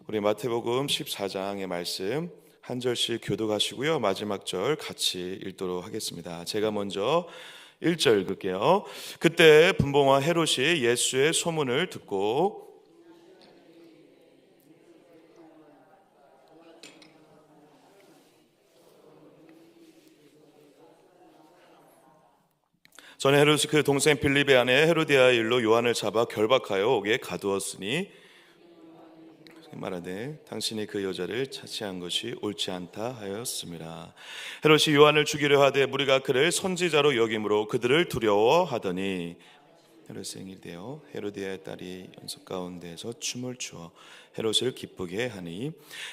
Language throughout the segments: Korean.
우리 마태복음 14장의 말씀 한 절씩 교독하시고요. 마지막 절 같이 읽도록 하겠습니다. 제가 먼저 1절 읽을게요. 그때 분봉와 헤롯이 예수의 소문을 듣고 전에 헤롯이 그 동생 빌립의 아내 헤로디아의 일로 요한을 잡아 결박하여 옥에 가두었으니 말하되 당신이 그 여자를 차치한 것이 옳지 않다 하였습니다. 헤롯이 요한을 죽이려 하되 무리가 그를 선지자로 여김으로 그들을 두려워하더니 헤롯의 생일되어 헤로디아의 딸이 연속 가운데에서 춤을 추어 헤롯을 기쁘게 하니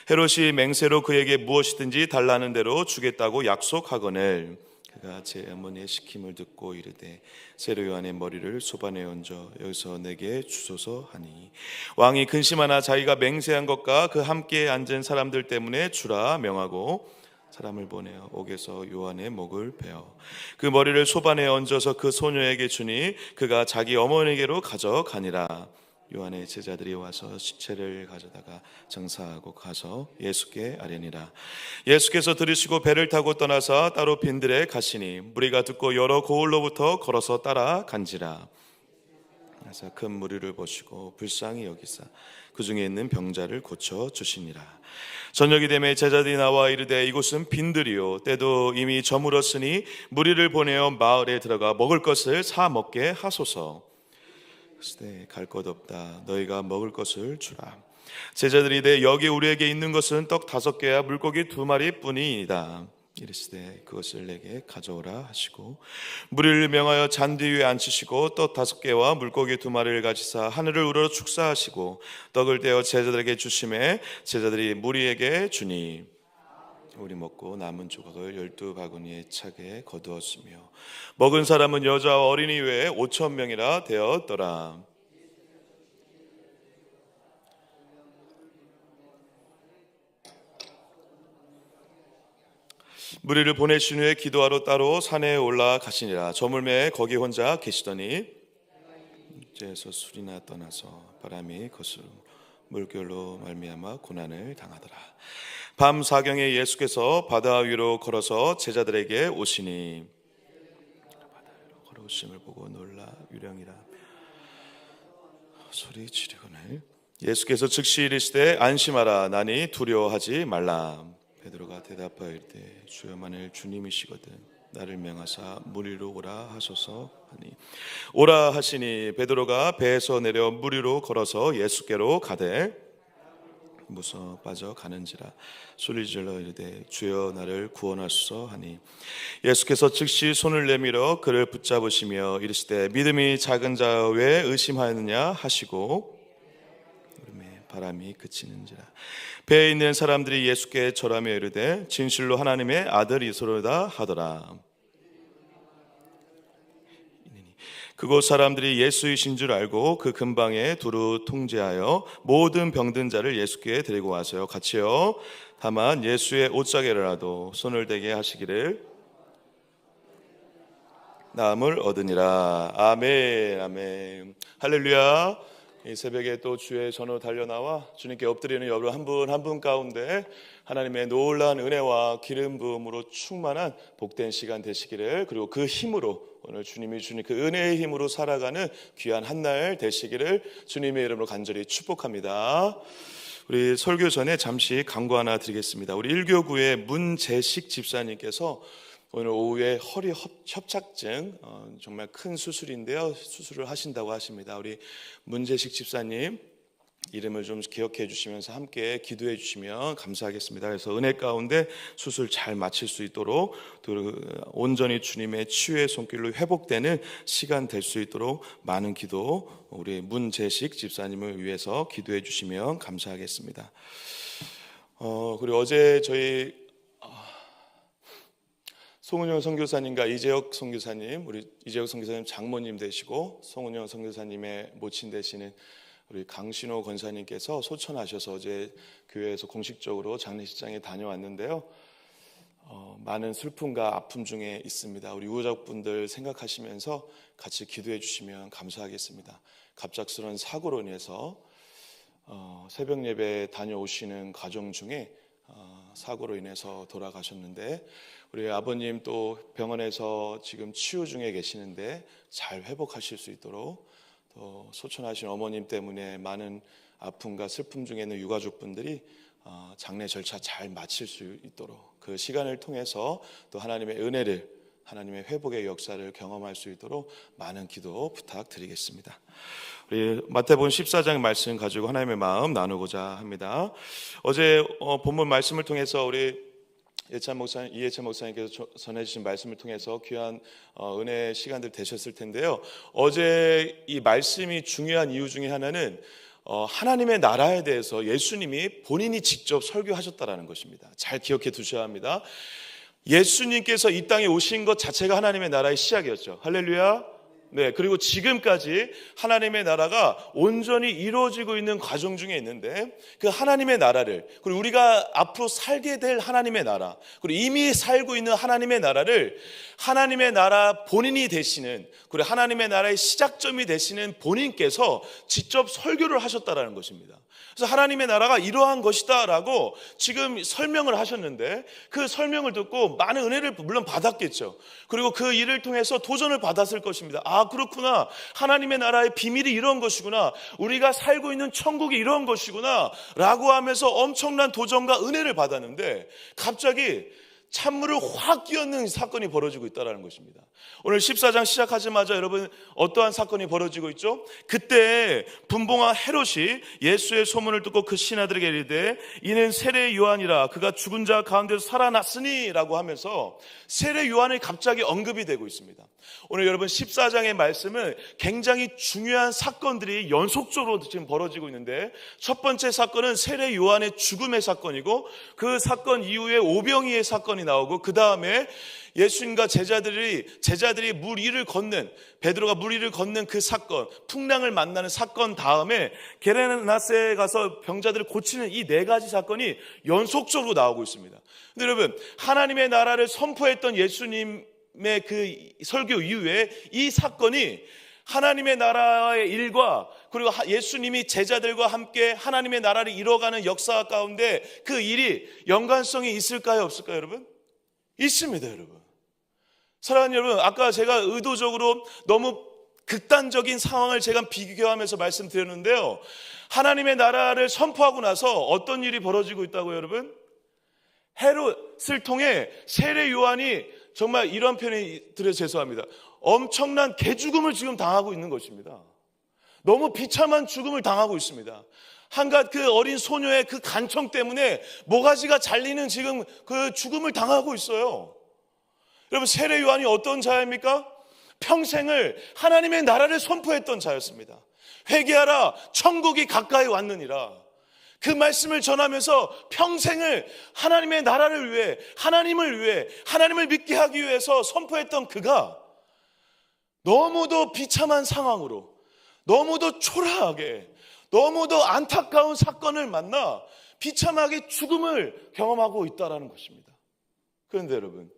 헤롯이 맹세로 그에게 무엇이든지 달라는 대로 주겠다고 약속하거늘 그가 제 어머니의 시킴을 듣고 이르되 세로 요한의 머리를 소반에 얹어 여기서 내게 주소서 하니 왕이 근심하나 자기가 맹세한 것과 그 함께 앉은 사람들 때문에 주라 명하고 사람을 보내어 옥에서 요한의 목을 베어 그 머리를 소반에 얹어서 그 소녀에게 주니 그가 자기 어머니에게로 가져가니라. 요한의 제자들이 와서 시체를 가져다가 장사하고 가서 예수께 아뢰니라. 예수께서 들으시고 배를 타고 떠나서 따로 빈들에 가시니 무리가 듣고 여러 고을로부터 걸어서 따라간지라. 그래서 큰 무리를 보시고 불쌍히 여기사 그 중에 있는 병자를 고쳐 주시니라. 저녁이 되매 제자들이 나와 이르되 이곳은 빈들이요 때도 이미 저물었으니 무리를 보내어 마을에 들어가 먹을 것을 사 먹게 하소서. 그때 갈 것 없다 너희가 먹을 것을 주라. 제자들이 이르되 여기 우리에게 있는 것은 떡 5개와 물고기 2마리 뿐이니이다. 이르시되 그것을 내게 가져오라 하시고 무리를 명하여 잔디 위에 앉히시고 떡 5개와 물고기 2마리를 가지사 하늘을 우러러 축사하시고 떡을 떼어 제자들에게 주시매 제자들이 무리에게 주니 우리 먹고 남은 조각을 12바구니에 차게 거두었으며 먹은 사람은 여자와 어린이 외에 5,000명이라 되었더라. 무리를 보내신 후에 기도하러 따로 산에 올라가시니라. 저물매에 거기 혼자 계시더니 이제서 술이나 떠나서 바람이 거스르 물결로 말미암아 고난을 당하더라. 밤 사경에 예수께서 바다 위로 걸어서 제자들에게 오시니 바다 위로 걸어오심을 보고 놀라 유령이라 소리 지르거늘 예수께서 즉시 이르시되 안심하라 나니 두려워하지 말라. 베드로가 대답하여 이르되 주여 만일 주님이시거든 나를 명하사 물 위로 오라 하소서 하니 오라 하시니 베드로가 배에서 내려 물 위로 걸어서 예수께로 가되 무서 빠져 가는지라 소리질러 이르되 주여 나를 구원하소서 하니 예수께서 즉시 손을 내밀어 그를 붙잡으시며 이르시되 믿음이 작은 자 왜 의심하였느냐 하시고 바람이 그치는지라. 배에 있는 사람들이 예수께 절하며 이르되 진실로 하나님의 아들이소로다 하더라. 그곳 사람들이 예수이신 줄 알고 그 근방에 두루 통제하여 모든 병든 자를 예수께 데리고 와서요 같이요 다만 예수의 옷자개라도 손을 대게 하시기를 나음을 얻으니라. 아멘. 아멘. 할렐루야. 이 새벽에 또 주의 전으로 달려나와 주님께 엎드리는 여러분 한 분 한 분 가운데 하나님의 놀라운 은혜와 기름 부음으로 충만한 복된 시간 되시기를, 그리고 그 힘으로 오늘 주님이 주신 그 은혜의 힘으로 살아가는 귀한 한 날 되시기를 주님의 이름으로 간절히 축복합니다. 우리 설교 전에 잠시 강구 하나 드리겠습니다. 우리 1교구의 문재식 집사님께서 오늘 오후에 허리 협착증 정말 큰 수술인데요, 수술을 하신다고 하십니다. 우리 문재식 집사님 이름을 좀 기억해 주시면서 함께 기도해 주시면 감사하겠습니다. 그래서 은혜 가운데 수술 잘 마칠 수 있도록 또 온전히 주님의 치유의 손길로 회복되는 시간 될 수 있도록 많은 기도 우리 문재식 집사님을 위해서 기도해 주시면 감사하겠습니다. 그리고 어제 저희 송은영 선교사님과 이재혁 선교사님, 우리 이재혁 선교사님 장모님 되시고 송은영 선교사님의 모친 되시는 우리 강신호 권사님께서 소천하셔서 어제 교회에서 공식적으로 장례식장에 다녀왔는데요. 많은 슬픔과 아픔 중에 있습니다. 우리 유가족분들 생각하시면서 같이 기도해 주시면 감사하겠습니다. 갑작스러운 사고로 인해서 새벽 예배 다녀오시는 가정 중에 사고로 인해서 돌아가셨는데, 우리 아버님 또 병원에서 지금 치유 중에 계시는데 잘 회복하실 수 있도록, 또 소천하신 어머님 때문에 많은 아픔과 슬픔 중에 있는 유가족분들이 장례 절차 잘 마칠 수 있도록, 그 시간을 통해서 또 하나님의 은혜를, 하나님의 회복의 역사를 경험할 수 있도록 많은 기도 부탁드리겠습니다. 우리 마태복음 14장 말씀 가지고 하나님의 마음 나누고자 합니다. 어제 본문 말씀을 통해서 우리 이해찬 목사님께서 전해주신 말씀을 통해서 귀한 은혜 시간들 되셨을 텐데요. 어제 이 말씀이 중요한 이유 중에 하나는 하나님의 나라에 대해서 예수님이 본인이 직접 설교하셨다라는 것입니다. 잘 기억해 두셔야 합니다. 예수님께서 이 땅에 오신 것 자체가 하나님의 나라의 시작이었죠. 할렐루야. 네, 그리고 지금까지 하나님의 나라가 온전히 이루어지고 있는 과정 중에 있는데, 그 하나님의 나라를, 그리고 우리가 앞으로 살게 될 하나님의 나라, 그리고 이미 살고 있는 하나님의 나라를 하나님의 나라 본인이 되시는, 그리고 하나님의 나라의 시작점이 되시는 본인께서 직접 설교를 하셨다라는 것입니다. 그래서 하나님의 나라가 이러한 것이다 라고 지금 설명을 하셨는데, 그 설명을 듣고 많은 은혜를 물론 받았겠죠. 그리고 그 일을 통해서 도전을 받았을 것입니다. 아, 그렇구나, 하나님의 나라의 비밀이 이런 것이구나, 우리가 살고 있는 천국이 이런 것이구나 라고 하면서 엄청난 도전과 은혜를 받았는데, 갑자기 찬물을 확 끼얹는 사건이 벌어지고 있다는 것입니다. 오늘 14장 시작하자마자 여러분 어떠한 사건이 벌어지고 있죠? 그때 분봉왕 헤롯이 예수의 소문을 듣고 그 신하들에게 이르되 이는 세례 요한이라, 그가 죽은 자 가운데서 살아났으니 라고 하면서 세례 요한이 갑자기 언급이 되고 있습니다. 오늘 여러분 14장의 말씀은 굉장히 중요한 사건들이 연속적으로 지금 벌어지고 있는데, 첫 번째 사건은 세례 요한의 죽음의 사건이고, 그 사건 이후에 오병이의 사건이 나오고, 그 다음에 예수님과 제자들이 물 위를 걷는, 베드로가 물 위를 걷는 그 사건, 풍랑을 만나는 사건 다음에 게레나세에 가서 병자들을 고치는 이 네 가지 사건이 연속적으로 나오고 있습니다. 근데 여러분, 하나님의 나라를 선포했던 예수님의 그 설교 이후에 이 사건이 하나님의 나라의 일과, 그리고 예수님이 제자들과 함께 하나님의 나라를 이뤄가는 역사 가운데 그 일이 연관성이 있을까요, 없을까요, 여러분? 있습니다, 여러분. 사랑하는 여러분, 아까 제가 의도적으로 너무 극단적인 상황을 제가 비교하면서 말씀드렸는데요, 하나님의 나라를 선포하고 나서 어떤 일이 벌어지고 있다고요, 여러분? 헤롯을 통해 세례 요한이, 정말 이런 표현이 들어서 죄송합니다, 엄청난 개죽음을 지금 당하고 있는 것입니다. 너무 비참한 죽음을 당하고 있습니다. 한갓 그 어린 소녀의 그 간청 때문에 모가지가 잘리는 지금 그 죽음을 당하고 있어요. 여러분, 세례 요한이 어떤 자입니까? 평생을 하나님의 나라를 선포했던 자였습니다. 회개하라, 천국이 가까이 왔느니라. 그 말씀을 전하면서 평생을 하나님의 나라를 위해, 하나님을 위해, 하나님을 믿게 하기 위해서 선포했던 그가 너무도 비참한 상황으로, 너무도 초라하게, 너무도 안타까운 사건을 만나 비참하게 죽음을 경험하고 있다는 것입니다. 그런데 여러분,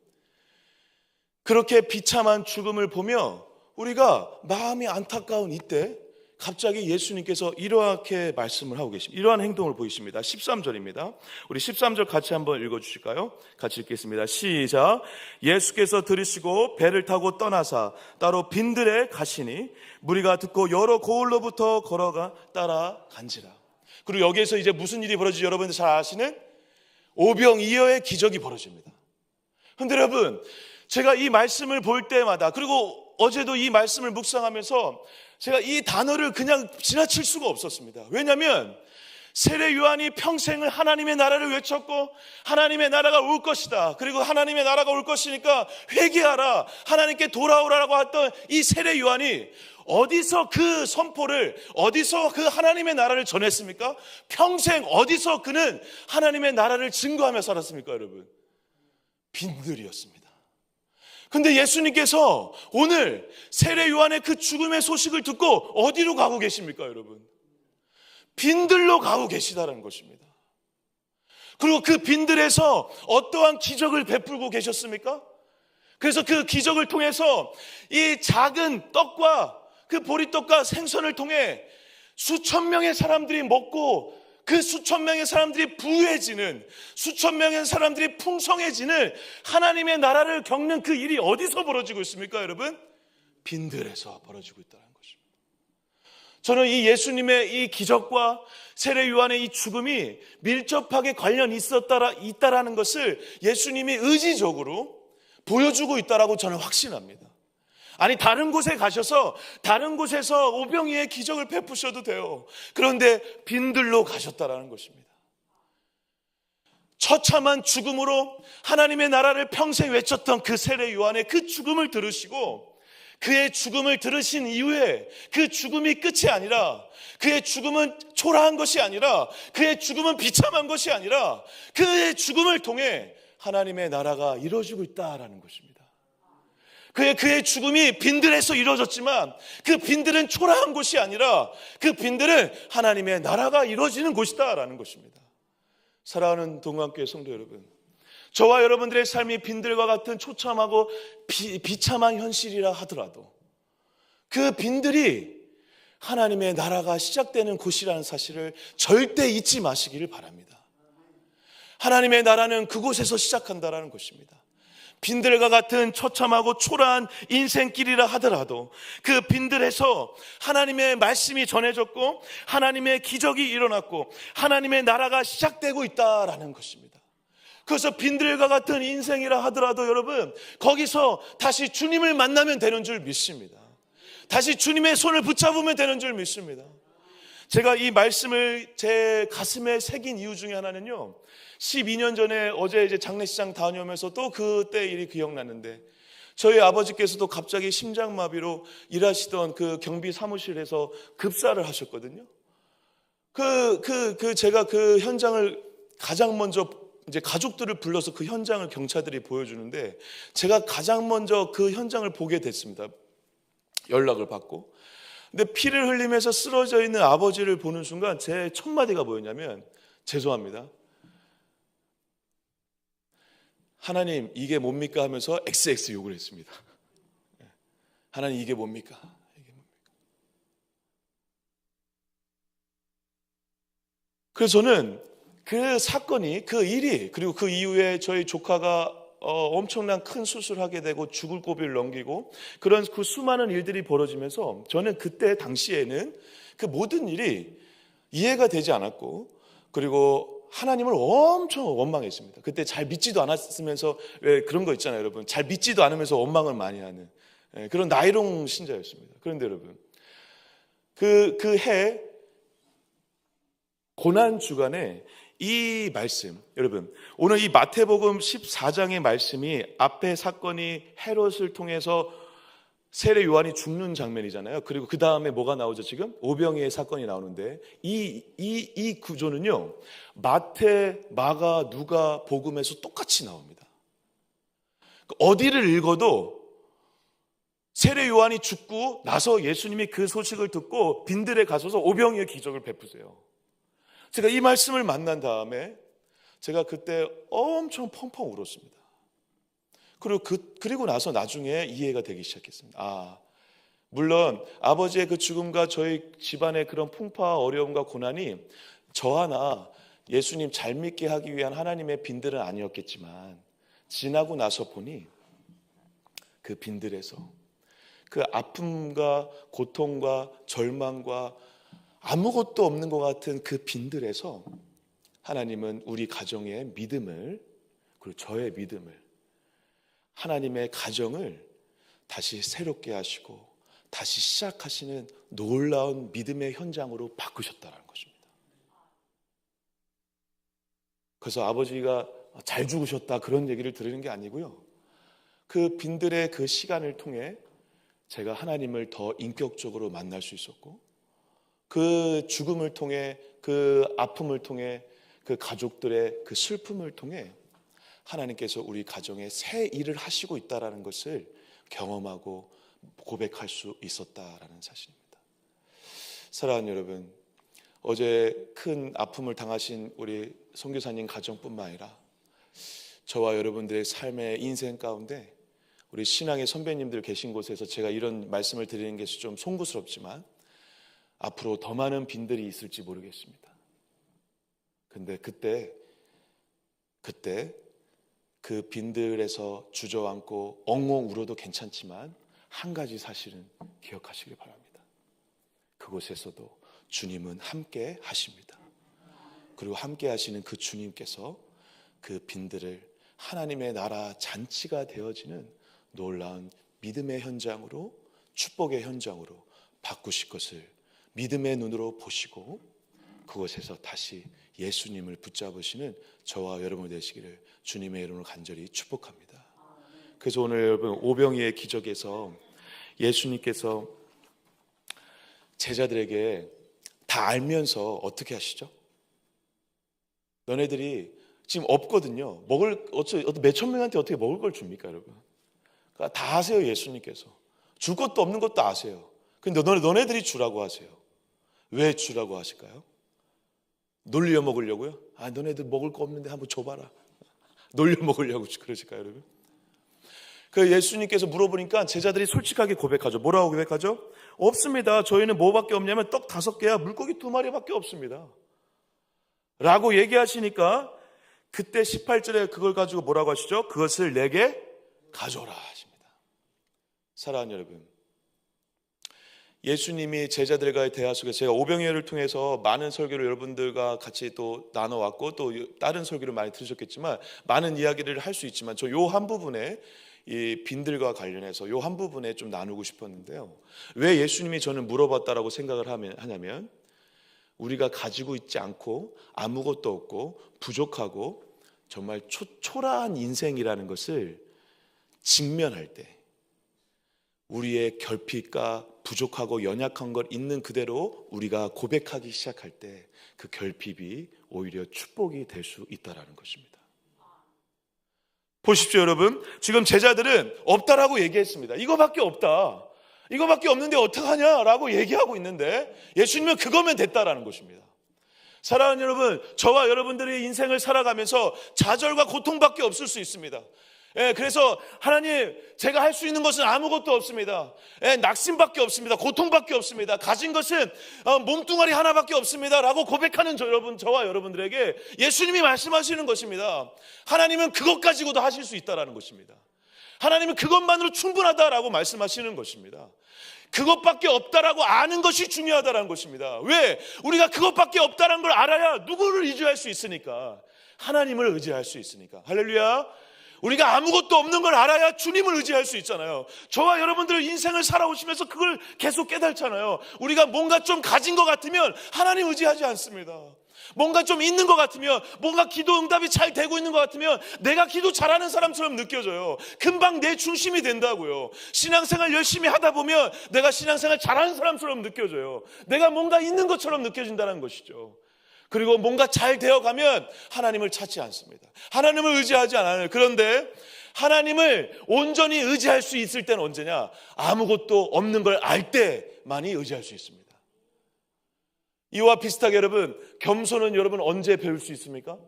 그렇게 비참한 죽음을 보며 우리가 마음이 안타까운 이때 갑자기 예수님께서 이렇게 말씀을 하고 계십니다. 이러한 행동을 보이십니다. 13절입니다. 우리 13절 같이 한번 읽어주실까요? 같이 읽겠습니다. 시작. 예수께서 들으시고 배를 타고 떠나사 따로 빈들에 가시니 무리가 듣고 여러 고을로부터 걸어가 따라간지라. 그리고 여기에서 이제 무슨 일이 벌어지죠? 여러분들 잘 아시는 오병이어의 기적이 벌어집니다. 그런데 여러분, 제가 이 말씀을 볼 때마다, 그리고 어제도 이 말씀을 묵상하면서 제가 이 단어를 그냥 지나칠 수가 없었습니다. 왜냐하면 세례 요한이 평생을 하나님의 나라를 외쳤고, 하나님의 나라가 올 것이다, 그리고 하나님의 나라가 올 것이니까 회개하라, 하나님께 돌아오라고 했던 이 세례 요한이 어디서 그 선포를, 어디서 그 하나님의 나라를 전했습니까? 평생 어디서 그는 하나님의 나라를 증거하며 살았습니까, 여러분? 빈들이었습니다. 근데 예수님께서 오늘 세례 요한의 그 죽음의 소식을 듣고 어디로 가고 계십니까, 여러분? 빈들로 가고 계시다는 것입니다. 그리고 그 빈들에서 어떠한 기적을 베풀고 계셨습니까? 그래서 그 기적을 통해서 이 작은 떡과 그 보리떡과 생선을 통해 수천 명의 사람들이 먹고 그 수천 명의 사람들이 부유해지는, 수천 명의 사람들이 풍성해지는 하나님의 나라를 겪는 그 일이 어디서 벌어지고 있습니까, 여러분? 빈들에서 벌어지고 있다는 것입니다. 저는 이 예수님의 이 기적과 세례 요한의 이 죽음이 밀접하게 관련이 있다라는 것을 예수님이 의지적으로 보여주고 있다라고 저는 확신합니다. 아니, 다른 곳에 가셔서 다른 곳에서 오병이의 기적을 베푸셔도 돼요. 그런데 빈들로 가셨다라는 것입니다. 처참한 죽음으로 하나님의 나라를 평생 외쳤던 그 세례 요한의 그 죽음을 들으시고, 그의 죽음을 들으신 이후에 그 죽음이 끝이 아니라, 그의 죽음은 초라한 것이 아니라, 그의 죽음은 비참한 것이 아니라, 그의 죽음을 통해 하나님의 나라가 이루어지고 있다라는 것입니다. 그의 죽음이 빈들에서 이루어졌지만 그 빈들은 초라한 곳이 아니라 그 빈들은 하나님의 나라가 이루어지는 곳이다라는 것입니다. 사랑하는 동안교회 성도 여러분, 저와 여러분들의 삶이 빈들과 같은 초참하고 비참한 현실이라 하더라도 그 빈들이 하나님의 나라가 시작되는 곳이라는 사실을 절대 잊지 마시기를 바랍니다. 하나님의 나라는 그곳에서 시작한다라는 것입니다. 빈들과 같은 처참하고 초라한 인생길이라 하더라도 그 빈들에서 하나님의 말씀이 전해졌고 하나님의 기적이 일어났고 하나님의 나라가 시작되고 있다라는 것입니다. 그래서 빈들과 같은 인생이라 하더라도 여러분, 거기서 다시 주님을 만나면 되는 줄 믿습니다. 다시 주님의 손을 붙잡으면 되는 줄 믿습니다. 제가 이 말씀을 제 가슴에 새긴 이유 중에 하나는요, 12년 전에 어제 이제 장례식장 다녀오면서 또 그때 일이 기억나는데, 저희 아버지께서도 갑자기 심장마비로 일하시던 그 경비 사무실에서 급사를 하셨거든요. 제가 그 현장을 가장 먼저 이제 가족들을 불러서 그 현장을 경찰들이 보여주는데, 제가 가장 먼저 그 현장을 보게 됐습니다. 연락을 받고. 근데 피를 흘리면서 쓰러져 있는 아버지를 보는 순간 제 첫 마디가 뭐였냐면, 죄송합니다, 하나님 이게 뭡니까 하면서 XX 욕을 했습니다. 하나님 이게 뭡니까? 이게 뭡니까? 그래서 저는 그 사건이, 그 일이, 그리고 그 이후에 저희 조카가 엄청난 큰 수술하게 되고 죽을 고비를 넘기고 그런 그 수많은 일들이 벌어지면서 저는 그때 당시에는 그 모든 일이 이해가 되지 않았고, 그리고 하나님을 엄청 원망했습니다. 그때 잘 믿지도 않았으면서, 왜 그런 거 있잖아요, 여러분. 잘 믿지도 않으면서 원망을 많이 하는 그런 나이롱 신자였습니다. 그런데 여러분, 그 해 고난 주간에 이 말씀, 여러분, 오늘 이 마태복음 14장의 말씀이 앞에 사건이 헤롯을 통해서 세례 요한이 죽는 장면이잖아요. 그리고 그 다음에 뭐가 나오죠? 지금 오병이의 사건이 나오는데, 이 구조는요, 마태, 마가, 누가 복음에서 똑같이 나옵니다. 어디를 읽어도 세례 요한이 죽고 나서 예수님이 그 소식을 듣고 빈들에 가셔서 오병이의 기적을 베푸세요. 제가 이 말씀을 만난 다음에 제가 그때 엄청 펑펑 울었습니다. 그리고 나서 나중에 이해가 되기 시작했습니다. 물론 아버지의 그 죽음과 저희 집안의 그런 풍파와 어려움과 고난이 저 하나 예수님 잘 믿게 하기 위한 하나님의 빈들은 아니었겠지만, 지나고 나서 보니 그 빈들에서 그 아픔과 고통과 절망과 아무것도 없는 것 같은 그 빈들에서 하나님은 우리 가정의 믿음을, 그리고 저의 믿음을, 하나님의 가정을 다시 새롭게 하시고 다시 시작하시는 놀라운 믿음의 현장으로 바꾸셨다는 것입니다. 그래서 아버지가 잘 죽으셨다 그런 얘기를 들으는 게 아니고요, 그 빈들의 그 시간을 통해 제가 하나님을 더 인격적으로 만날 수 있었고, 그 죽음을 통해, 그 아픔을 통해, 그 가족들의 그 슬픔을 통해 하나님께서 우리 가정에 새 일을 하시고 있다는 것을 경험하고 고백할 수 있었다라는 사실입니다. 사랑하는 여러분, 어제 큰 아픔을 당하신 우리 선교사님 가정뿐만 아니라 저와 여러분들의 삶의 인생 가운데 우리 신앙의 선배님들 계신 곳에서 제가 이런 말씀을 드리는 것이 좀 송구스럽지만, 앞으로 더 많은 빈들이 있을지 모르겠습니다. 근데 그때 그 빈들에서 주저앉고 엉엉 울어도 괜찮지만 한 가지 사실은 기억하시길 바랍니다. 그곳에서도 주님은 함께 하십니다. 그리고 함께 하시는 그 주님께서 그 빈들을 하나님의 나라 잔치가 되어지는 놀라운 믿음의 현장으로, 축복의 현장으로 바꾸실 것을 믿음의 눈으로 보시고 그곳에서 다시 예수님을 붙잡으시는 저와 여러분 되시기를 주님의 이름으로 간절히 축복합니다. 그래서 오늘 여러분 오병이의 기적에서 예수님께서 제자들에게 다 알면서 어떻게 하시죠? 너네들이 지금 없거든요. 몇천 명한테 어떻게 먹을 걸 줍니까, 여러분? 그러니까 다 아세요, 예수님께서. 줄 것도 없는 것도 아세요. 근데 너네들이 주라고 하세요. 왜 주라고 하실까요? 놀려 먹으려고요? 너네들 먹을 거 없는데 한번 줘봐라. 놀려 먹으려고 그러실까요, 여러분? 그 예수님께서 물어보니까 제자들이 솔직하게 고백하죠. 뭐라고 고백하죠? 없습니다. 저희는 뭐밖에 없냐면 떡 5개야 물고기 2마리밖에 없습니다. 라고 얘기하시니까 그때 18절에 그걸 가지고 뭐라고 하시죠? 그것을 내게 가져오라 하십니다. 사랑하는 여러분, 예수님이 제자들과의 대화 속에서 제가 오병이어를 통해서 많은 설교를 여러분들과 같이 또 나눠왔고 또 다른 설교를 많이 들으셨겠지만 많은 이야기를 할 수 있지만 저 요 한 부분에 이 빈들과 관련해서 요 한 부분에 좀 나누고 싶었는데요. 왜 예수님이 저는 물어봤다라고 생각을 하냐면 우리가 가지고 있지 않고 아무것도 없고 부족하고 정말 초라한 인생이라는 것을 직면할 때 우리의 결핍과 부족하고 연약한 걸 있는 그대로 우리가 고백하기 시작할 때 그 결핍이 오히려 축복이 될 수 있다는 것입니다. 보십시오, 여러분. 지금 제자들은 없다라고 얘기했습니다. 이거밖에 없다. 이거밖에 없는데 어떡하냐라고 얘기하고 있는데 예수님은 그거면 됐다라는 것입니다. 사랑하는 여러분, 저와 여러분들의 인생을 살아가면서 좌절과 고통밖에 없을 수 있습니다. 그래서 하나님, 제가 할 수 있는 것은 아무것도 없습니다. 낙심밖에 없습니다. 고통밖에 없습니다. 가진 것은 몸뚱아리 하나밖에 없습니다 라고 고백하는 저와 여러분들에게 예수님이 말씀하시는 것입니다. 하나님은 그것 가지고도 하실 수 있다는 것입니다. 하나님은 그것만으로 충분하다라고 말씀하시는 것입니다. 그것밖에 없다라고 아는 것이 중요하다는 것입니다. 왜? 우리가 그것밖에 없다는 걸 알아야 누구를 의지할 수 있으니까, 하나님을 의지할 수 있으니까. 할렐루야. 우리가 아무것도 없는 걸 알아야 주님을 의지할 수 있잖아요. 저와 여러분들 인생을 살아오시면서 그걸 계속 깨닫잖아요. 우리가 뭔가 좀 가진 것 같으면 하나님 의지하지 않습니다. 뭔가 좀 있는 것 같으면, 뭔가 기도 응답이 잘 되고 있는 것 같으면 내가 기도 잘하는 사람처럼 느껴져요. 금방 내 중심이 된다고요. 신앙생활 열심히 하다 보면 내가 신앙생활 잘하는 사람처럼 느껴져요. 내가 뭔가 있는 것처럼 느껴진다는 것이죠. 그리고 뭔가 잘 되어가면 하나님을 찾지 않습니다. 하나님을 의지하지 않아요. 그런데 하나님을 온전히 의지할 수 있을 때는 언제냐? 아무것도 없는 걸 알 때만이 의지할 수 있습니다. 이와 비슷하게 여러분, 겸손은 여러분 언제 배울 수 있습니까?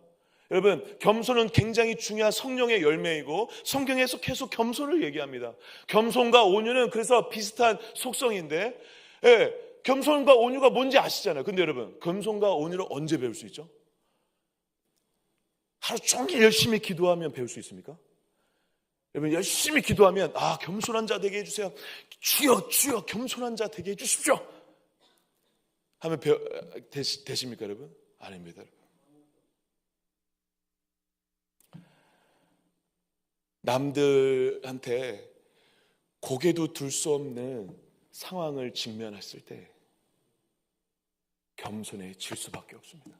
여러분, 겸손은 굉장히 중요한 성령의 열매이고 성경에서 계속 겸손을 얘기합니다. 겸손과 온유는 그래서 비슷한 속성인데, 겸손과 온유가 뭔지 아시잖아요. 근데 여러분, 겸손과 온유를 언제 배울 수 있죠? 하루 종일 열심히 기도하면 배울 수 있습니까? 여러분, 열심히 기도하면 겸손한 자 되게 해주세요. 주여 주여 겸손한 자 되게 해주십시오 하면 되십니까, 여러분? 아닙니다, 여러분. 남들한테 고개도 들 수 없는 상황을 직면했을 때 겸손해질 수밖에 없습니다.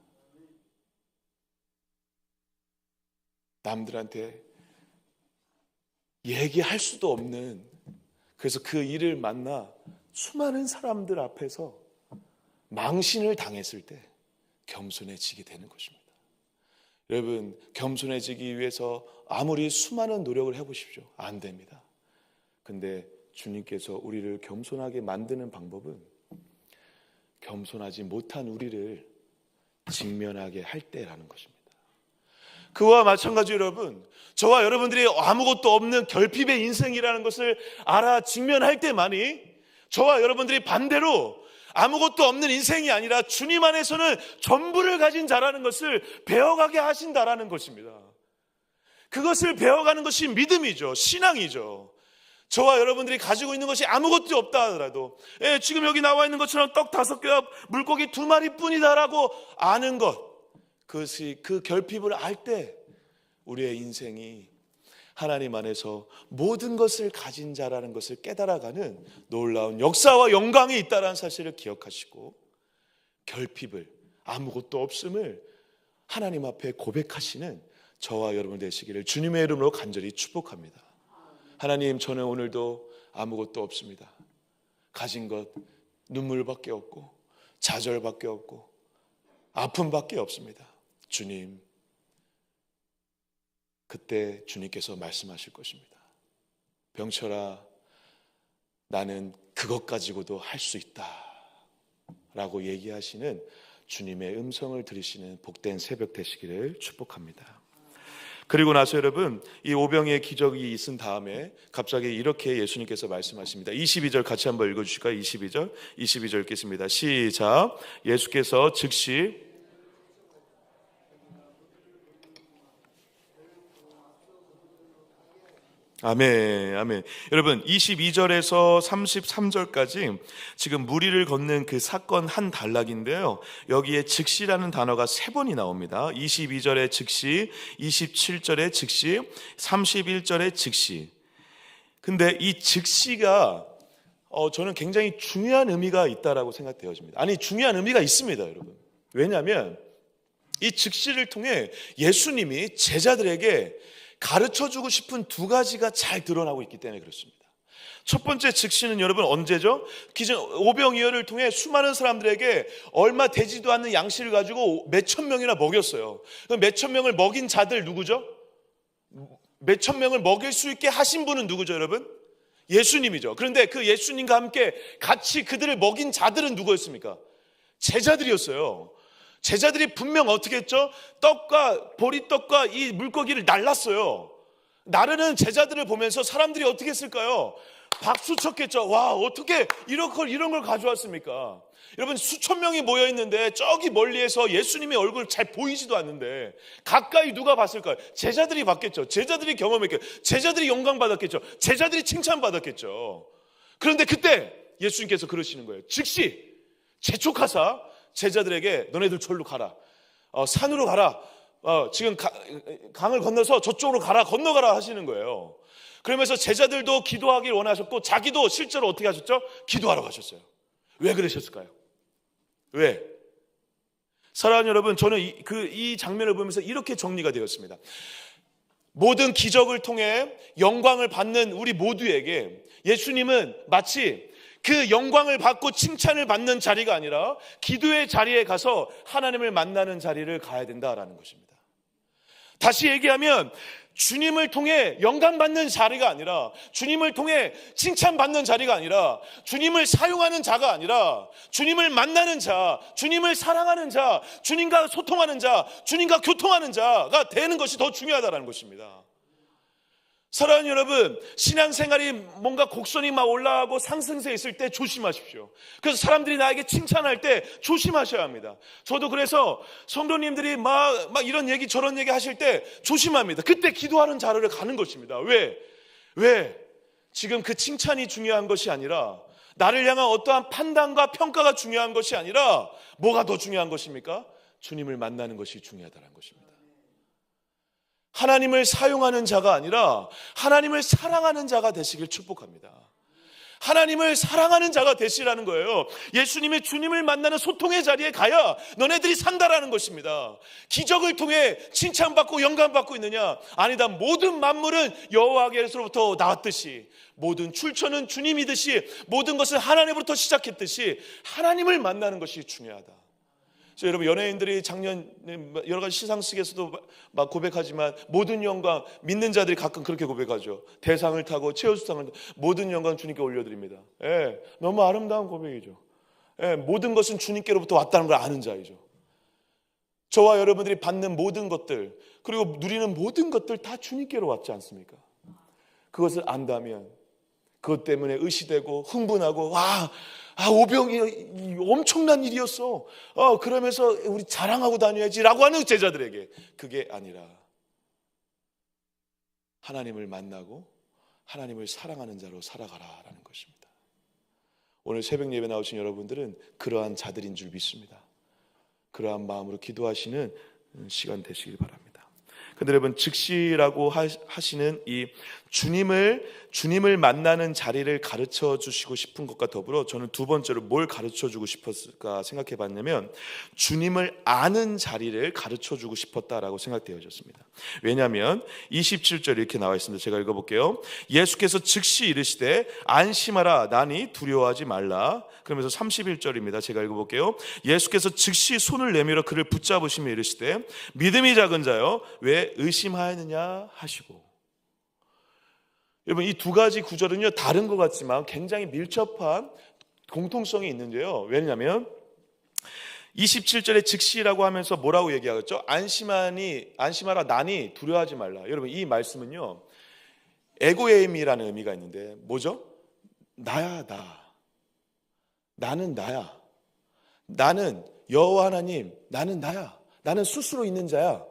남들한테 얘기할 수도 없는, 그래서 그 일을 만나 수많은 사람들 앞에서 망신을 당했을 때 겸손해지게 되는 것입니다. 여러분, 겸손해지기 위해서 아무리 수많은 노력을 해보십시오. 안 됩니다. 근데 주님께서 우리를 겸손하게 만드는 방법은 겸손하지 못한 우리를 직면하게 할 때라는 것입니다. 그와 마찬가지로 여러분, 저와 여러분들이 아무것도 없는 결핍의 인생이라는 것을 알아 직면할 때만이 저와 여러분들이 반대로 아무것도 없는 인생이 아니라 주님 안에서는 전부를 가진 자라는 것을 배워가게 하신다라는 것입니다. 그것을 배워가는 것이 믿음이죠. 신앙이죠. 저와 여러분들이 가지고 있는 것이 아무것도 없다 하더라도, 지금 여기 나와 있는 것처럼 떡 5개와 물고기 2마리 뿐이다라고 아는 것, 그것이 그 결핍을 알 때 우리의 인생이 하나님 안에서 모든 것을 가진 자라는 것을 깨달아가는 놀라운 역사와 영광이 있다는 사실을 기억하시고, 결핍을, 아무것도 없음을 하나님 앞에 고백하시는 저와 여러분 되시기를 주님의 이름으로 간절히 축복합니다. 하나님, 저는 오늘도 아무것도 없습니다. 가진 것 눈물밖에 없고 좌절밖에 없고 아픔밖에 없습니다. 주님, 그때 주님께서 말씀하실 것입니다. 병철아, 나는 그것 가지고도 할 수 있다 라고 얘기하시는 주님의 음성을 들으시는 복된 새벽 되시기를 축복합니다. 그리고 나서 여러분, 이 오병이의 기적이 있은 다음에 갑자기 이렇게 예수님께서 말씀하십니다. 22절 같이 한번 읽어주실까요? 22절 읽겠습니다. 시작. 예수께서 즉시 아멘, 아멘. 여러분, 22절에서 33절까지 지금 무리를 걷는 그 사건 한 단락인데요. 여기에 즉시라는 단어가 3번이 나옵니다. 22절에 즉시, 27절에 즉시, 31절에 즉시. 근데 이 즉시가 저는 굉장히 중요한 의미가 있다라고 생각되어집니다. 아니, 중요한 의미가 있습니다, 여러분. 왜냐하면 이 즉시를 통해 예수님이 제자들에게 가르쳐주고 싶은 2가지가 잘 드러나고 있기 때문에 그렇습니다. 첫 번째 즉시는 여러분 언제죠? 기존 오병이어를 통해 수많은 사람들에게 얼마 되지도 않는 양식을 가지고 몇천 명이나 먹였어요. 그럼 몇천 명을 먹인 자들 누구죠? 몇천 명을 먹일 수 있게 하신 분은 누구죠, 여러분? 예수님이죠. 그런데 그 예수님과 함께 같이 그들을 먹인 자들은 누구였습니까? 제자들이었어요. 제자들이 분명 어떻게 했죠? 떡과 보리떡과 이 물고기를 날랐어요. 나르는 제자들을 보면서 사람들이 어떻게 했을까요? 박수 쳤겠죠. 와, 어떻게 이런 걸 가져왔습니까? 여러분, 수천 명이 모여 있는데 저기 멀리에서 예수님의 얼굴 잘 보이지도 않는데 가까이 누가 봤을까요? 제자들이 봤겠죠. 제자들이 경험했겠죠. 제자들이 영광 받았겠죠. 제자들이 칭찬 받았겠죠. 그런데 그때 예수님께서 그러시는 거예요. 즉시 재촉하사 제자들에게 너네들 절로 가라. 산으로 가라. 지금 강을 건너서 저쪽으로 가라. 건너가라 하시는 거예요. 그러면서 제자들도 기도하길 원하셨고 자기도 실제로 어떻게 하셨죠? 기도하러 가셨어요. 왜 그러셨을까요? 왜? 사랑하는 여러분, 저는 이 장면을 보면서 이렇게 정리가 되었습니다. 모든 기적을 통해 영광을 받는 우리 모두에게 예수님은 마치 그 영광을 받고 칭찬을 받는 자리가 아니라 기도의 자리에 가서 하나님을 만나는 자리를 가야 된다라는 것입니다. 다시 얘기하면 주님을 통해 영광받는 자리가 아니라, 주님을 통해 칭찬받는 자리가 아니라, 주님을 사용하는 자가 아니라 주님을 만나는 자, 주님을 사랑하는 자, 주님과 소통하는 자, 주님과 교통하는 자가 되는 것이 더 중요하다는 것입니다. 사랑하는 여러분, 신앙생활이 뭔가 곡선이 막 올라가고 상승세에 있을 때 조심하십시오. 그래서 사람들이 나에게 칭찬할 때 조심하셔야 합니다. 저도 그래서 성도님들이 막 이런 얘기 저런 얘기 하실 때 조심합니다. 그때 기도하는 자리를 가는 것입니다. 왜? 지금 그 칭찬이 중요한 것이 아니라, 나를 향한 어떠한 판단과 평가가 중요한 것이 아니라 뭐가 더 중요한 것입니까? 주님을 만나는 것이 중요하다는 것입니다. 하나님을 사용하는 자가 아니라 하나님을 사랑하는 자가 되시길 축복합니다. 하나님을 사랑하는 자가 되시라는 거예요. 예수님이 주님을 만나는 소통의 자리에 가야 너네들이 산다라는 것입니다. 기적을 통해 칭찬받고 영감받고 있느냐? 아니다. 모든 만물은 여호와께로부터 나왔듯이, 모든 출처는 주님이듯이, 모든 것은 하나님으로부터 시작했듯이 하나님을 만나는 것이 중요하다. 여러분, 연예인들이 작년 여러 가지 시상식에서도 막 고백하지만 모든 영광, 믿는 자들이 가끔 그렇게 고백하죠. 대상을 타고 최우수상을 타고 모든 영광 주님께 올려드립니다. 너무 아름다운 고백이죠. 모든 것은 주님께로부터 왔다는 걸 아는 자이죠. 저와 여러분들이 받는 모든 것들, 그리고 누리는 모든 것들 다 주님께로 왔지 않습니까? 그것을 안다면 그것 때문에 의시되고 흥분하고 오병이 엄청난 일이었어. 그러면서 우리 자랑하고 다녀야지라고 하는 제자들에게 그게 아니라 하나님을 만나고 하나님을 사랑하는 자로 살아가라라는 것입니다. 오늘 새벽 예배 나오신 여러분들은 그러한 자들인 줄 믿습니다. 그러한 마음으로 기도하시는 시간 되시길 바랍니다. 근데 여러분, 즉시라고 하시는 이 주님을 만나는 자리를 가르쳐 주시고 싶은 것과 더불어 저는 두 번째로 뭘 가르쳐 주고 싶었을까 생각해 봤냐면 주님을 아는 자리를 가르쳐 주고 싶었다라고 생각되어졌습니다. 왜냐하면 27절 이렇게 나와 있습니다. 제가 읽어볼게요. 예수께서 즉시 이르시되 안심하라 나니 두려워하지 말라. 그러면서 31절입니다. 제가 읽어볼게요. 예수께서 즉시 손을 내밀어 그를 붙잡으시며 이르시되 믿음이 작은 자여 왜 의심하였느냐 하시고. 여러분, 이 두 가지 구절은요 다른 것 같지만 굉장히 밀접한 공통성이 있는데요. 왜냐하면 27절에 즉시라고 하면서 뭐라고 얘기하겠죠? 안심하라 나니 두려워하지 말라. 여러분, 이 말씀은요 에고에임이라는 의미가 있는데 뭐죠? 나야 나. 나는 나야. 나는 여호와 하나님, 나는 나야. 나는 스스로 있는 자야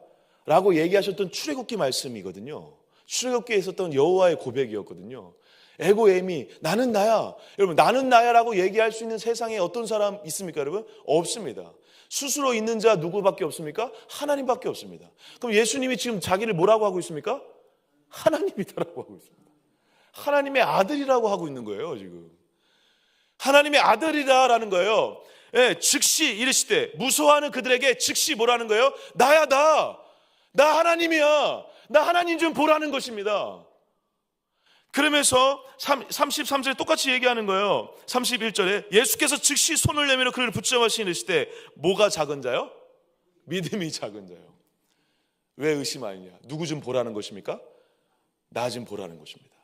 라고 얘기하셨던 출애굽기 말씀이거든요. 출애굽기에 있었던 여호와의 고백이었거든요. 에고에임이 나는 나야. 여러분, 나는 나야라고 얘기할 수 있는 세상에 어떤 사람 있습니까, 여러분? 없습니다. 스스로 있는 자 누구밖에 없습니까? 하나님밖에 없습니다. 그럼 예수님이 지금 자기를 뭐라고 하고 있습니까? 하나님이다라고 하고 있습니다. 하나님의 아들이라고 하고 있는 거예요, 지금. 하나님의 아들이다라는 거예요. 예, 즉시 이르시되 무서워하는 그들에게 즉시 뭐라는 거예요? 나야 나 하나님이야. 나 하나님 좀 보라는 것입니다. 그러면서 33절에 똑같이 얘기하는 거예요. 31절에 예수께서 즉시 손을 내밀어 그를 붙잡으시니 이르시되 뭐가 작은 자요? 믿음이 작은 자요. 왜 의심하느냐? 누구 좀 보라는 것입니까? 나 좀 보라는 것입니다.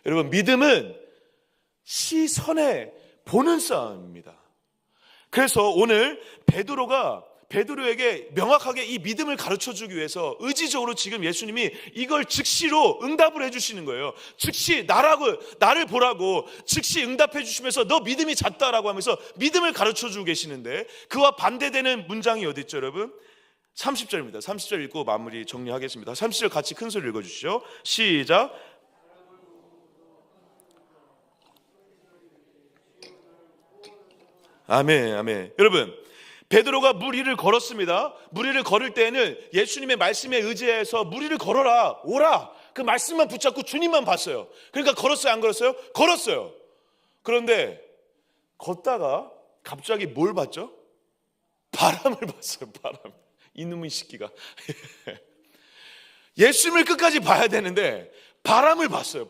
여러분, 믿음은 시선에 보는 싸움입니다. 그래서 오늘 베드로에게 명확하게 이 믿음을 가르쳐주기 위해서 의지적으로 지금 예수님이 이걸 즉시로 응답을 해주시는 거예요. 즉시 나를 보라고 즉시 응답해 주시면서 너 믿음이 작다라고 하면서 믿음을 가르쳐주고 계시는데 그와 반대되는 문장이 어디 있죠, 여러분? 30절입니다. 30절 읽고 마무리 정리하겠습니다. 30절 같이 큰 소리 읽어주시죠. 시작. 아멘, 아멘. 여러분, 베드로가 물 위를 걸었습니다. 물 위를 걸을 때에는 예수님의 말씀에 의지해서 물 위를 걸어라, 오라, 그 말씀만 붙잡고 주님만 봤어요. 그러니까 걸었어요, 안 걸었어요? 걸었어요. 그런데 걷다가 갑자기 뭘 봤죠? 바람을 봤어요. 바람. 이놈의 시끼가. 예수님을 끝까지 봐야 되는데 바람을 봤어요.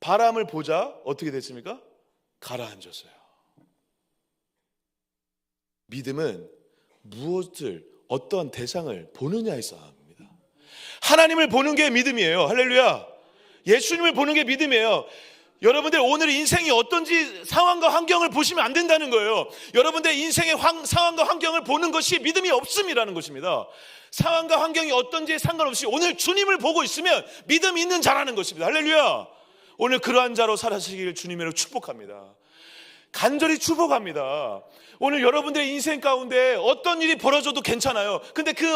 바람을 보자 어떻게 됐습니까? 가라앉았어요. 믿음은 무엇을, 어떠한 대상을 보느냐의 싸움입니다. 하나님을 보는 게 믿음이에요. 할렐루야. 예수님을 보는 게 믿음이에요. 여러분들 오늘 인생이 어떤지 상황과 환경을 보시면 안 된다는 거예요. 여러분들 인생의 상황과 환경을 보는 것이 믿음이 없음이라는 것입니다. 상황과 환경이 어떤지에 상관없이 오늘 주님을 보고 있으면 믿음이 있는 자라는 것입니다. 할렐루야. 오늘 그러한 자로 살아시기를 주님으로 축복합니다. 간절히 축복합니다. 오늘 여러분들의 인생 가운데 어떤 일이 벌어져도 괜찮아요. 근데 그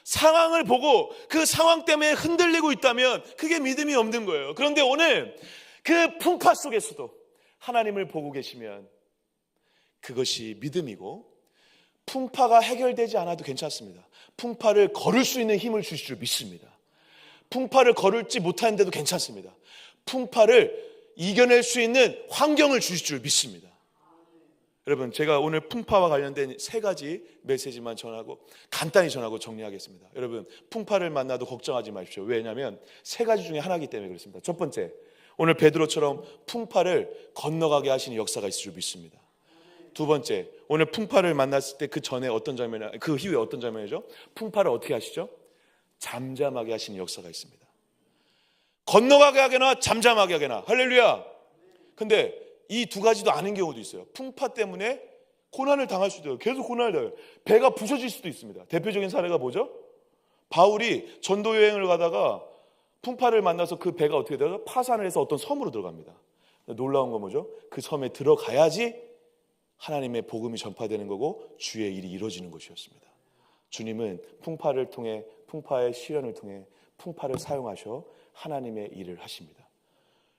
상황을 보고 그 상황 때문에 흔들리고 있다면 그게 믿음이 없는 거예요. 그런데 오늘 그 풍파 속에서도 하나님을 보고 계시면 그것이 믿음이고, 풍파가 해결되지 않아도 괜찮습니다. 풍파를 걸을 수 있는 힘을 주실 줄 믿습니다. 풍파를 걸을지 못하는데도 괜찮습니다. 풍파를 이겨낼 수 있는 환경을 주실 줄 믿습니다. 여러분, 제가 오늘 풍파와 관련된 세 가지 메시지만 간단히 전하고 정리하겠습니다. 여러분, 풍파를 만나도 걱정하지 마십시오. 왜냐하면 세 가지 중에 하나이기 때문에 그렇습니다. 첫 번째, 오늘 베드로처럼 풍파를 건너가게 하시는 역사가 있을 줄 믿습니다. 두 번째, 오늘 풍파를 만났을 때 그 전에 어떤 장면이, 그 이후에 어떤 장면이죠? 풍파를 어떻게 하시죠? 잠잠하게 하시는 역사가 있습니다. 건너가게 하거나 잠잠하게 하거나. 할렐루야. 근데 이 두 가지도 아닌 경우도 있어요. 풍파 때문에 고난을 당할 수도 있어요. 계속 고난을 당해요. 배가 부서질 수도 있습니다. 대표적인 사례가 뭐죠? 바울이 전도 여행을 가다가 풍파를 만나서 그 배가 어떻게 돼요? 파산을 해서 어떤 섬으로 들어갑니다. 놀라운 건 뭐죠? 그 섬에 들어가야지 하나님의 복음이 전파되는 거고 주의 일이 이루어지는 것이었습니다. 주님은 풍파를 통해, 풍파의 시련을 통해 풍파를 사용하셔 하나님의 일을 하십니다.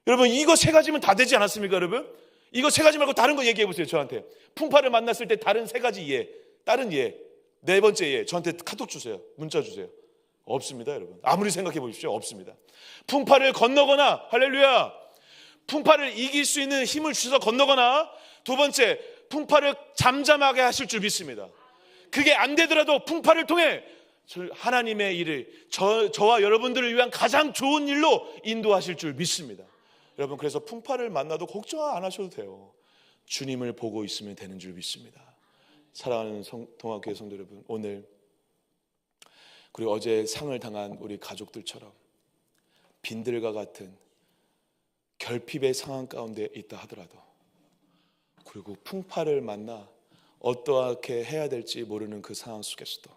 여러분, 이거 세 가지면 다 되지 않았습니까? 여러분, 이거 세 가지 말고 다른 거 얘기해 보세요. 저한테 풍파를 만났을 때 다른 세 가지 예, 다른 예, 네 번째 예, 저한테 카톡 주세요. 문자 주세요. 없습니다. 여러분, 아무리 생각해 보십시오. 없습니다. 풍파를 건너거나, 할렐루야, 풍파를 이길 수 있는 힘을 주셔서 건너거나, 두 번째, 풍파를 잠잠하게 하실 줄 믿습니다. 그게 안 되더라도 풍파를 통해 하나님의 일을 저와 여러분들을 위한 가장 좋은 일로 인도하실 줄 믿습니다. 여러분, 그래서 풍파를 만나도 걱정 안 하셔도 돼요. 주님을 보고 있으면 되는 줄 믿습니다. 사랑하는 동학교회 성도 여러분, 오늘 그리고 어제 상을 당한 우리 가족들처럼 빈들과 같은 결핍의 상황 가운데 있다 하더라도, 그리고 풍파를 만나 어떻게 해야 될지 모르는 그 상황 속에서도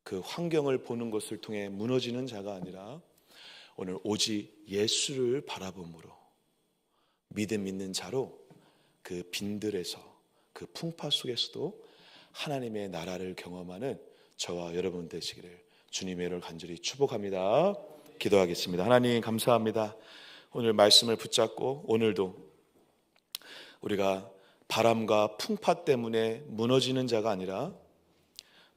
그 환경을 보는 것을 통해 무너지는 자가 아니라 오늘 오직 예수를 바라봄으로 믿음 있는 자로 그 빈들에서, 그 풍파 속에서도 하나님의 나라를 경험하는 저와 여러분 되시기를 주님의 이름으로 간절히 축복합니다. 기도하겠습니다. 하나님, 감사합니다. 오늘 말씀을 붙잡고 오늘도 우리가 바람과 풍파 때문에 무너지는 자가 아니라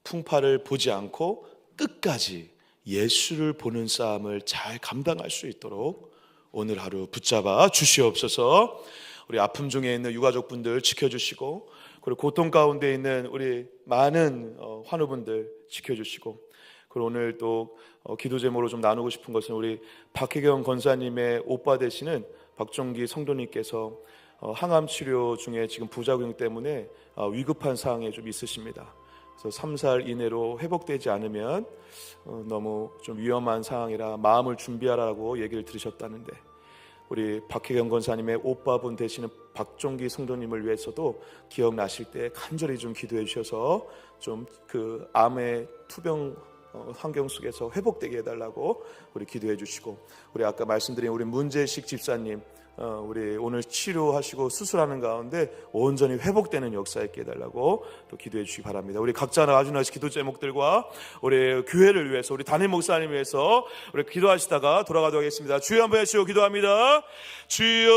풍파를 보지 않고 끝까지 예수를 보는 싸움을 잘 감당할 수 있도록 오늘 하루 붙잡아 주시옵소서. 우리 아픔 중에 있는 유가족분들 지켜주시고, 그리고 고통 가운데 있는 우리 많은 환우분들 지켜주시고, 그리고 오늘 또 기도 제목으로 좀 나누고 싶은 것은 우리 박혜경 권사님의 오빠 되시는 박종기 성도님께서 항암 치료 중에 지금 부작용 때문에 위급한 상황에 좀 있으십니다. 그래서 3살 이내로 회복되지 않으면 너무 좀 위험한 상황이라 마음을 준비하라고 얘기를 들으셨다는데, 우리 박혜경 권사님의 오빠분 되시는 박종기 성도님을 위해서도 기억나실 때 간절히 좀 기도해 주셔서 좀 그 암의 투병 환경 속에서 회복되게 해달라고 우리 기도해 주시고, 우리 아까 말씀드린 우리 문재식 집사님, 우리 오늘 치료하시고 수술하는 가운데 온전히 회복되는 역사 있게 해달라고 또 기도해 주시기 바랍니다. 우리 각자 아주 기도 제목들과 우리 교회를 위해서, 우리 담임 목사님 위해서 우리 기도하시다가 돌아가도록 하겠습니다. 주여 한번 해주시고 기도합니다. 주여